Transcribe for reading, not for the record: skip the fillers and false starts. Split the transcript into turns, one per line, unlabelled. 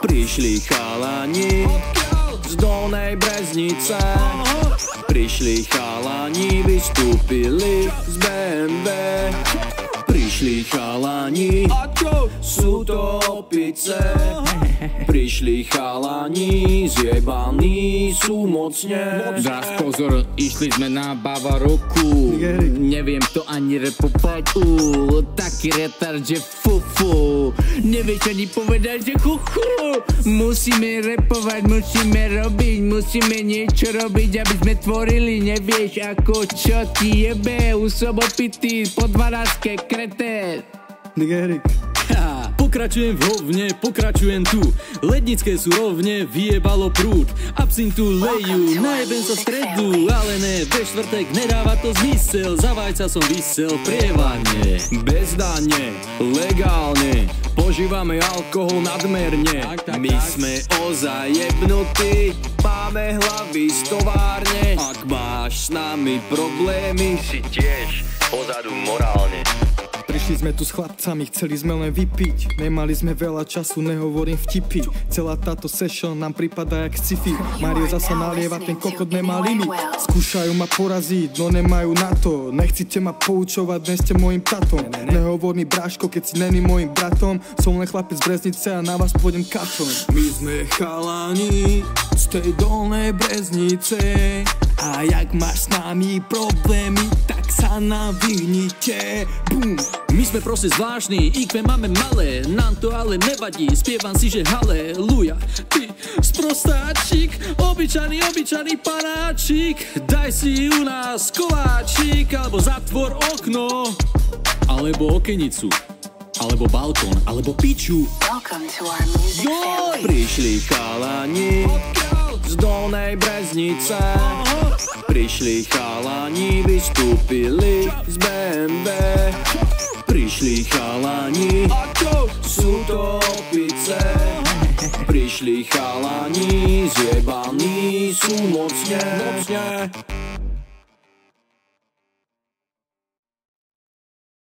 Prišli chalani z Dolnej Breznice, prišli chalani, vystúpili z BMW. Prišli chalani, sú to opice. Prišli chalani, zjebaní sú mocne.
Zas pozor, išli sme na Bavaroku. Neviem to ani repovať. Taký retard, že fufu. Nevieš ani povedať, že chuchu. Musíme repovať, musíme robiť, musíme niečo robiť, aby sme tvorili. Nevieš ako čo ti jebe. Už som opitý po 12-ke krete.
Nigerik.
Pokračujem v hovne, pokračujem tu. Lednické sú rovne, vyjebalo prúd. Absintu lejú, najebem sa stredu. Ale ne, ve štvrtek nedáva to zmysel. Za vajca som vysel, prievanie.
Bezdane, legálne, požívame alkohol nadmerne. My sme ozaj jebnutí, máme hlavy z továrne. Ak máš s nami problémy, si tiež pozadu morálne.
Prišli sme tu s chlapcami, chceli sme len vypiť. Nemali sme veľa času, nehovorím vtipy. Celá táto session nám prípada jak sci-fi. Mario zasa nalieva, ten kokot nemá limit. Skúšajú ma poraziť, no nemajú na to. Nechcete ma poučovať, dnes ste mojim tatom. Nehovor mi bráško, keď si není mojim bratom. Som len chlapec z Breznice a na vás pôjdem katom.
My sme chalani z tej Dolnej Breznice. A jak máš s nami problémy, tak sa nám vyhnite. Bum.
My sme proste zvláštni, IQ máme malé. Nám to ale nevadí, spievam si, že haleluja. Ty sprostáčik, obyčajný panáčik. Daj si u nás koláčik, alebo zatvor okno, alebo okenicu, alebo balkón, alebo piču.
Joj! Prišli chalani z Dolnej Breznice. Prišli chalani, vystúpili z BMW. Prišli chalani, sú to opice. Prišli chalani, zjebaní sú mocne.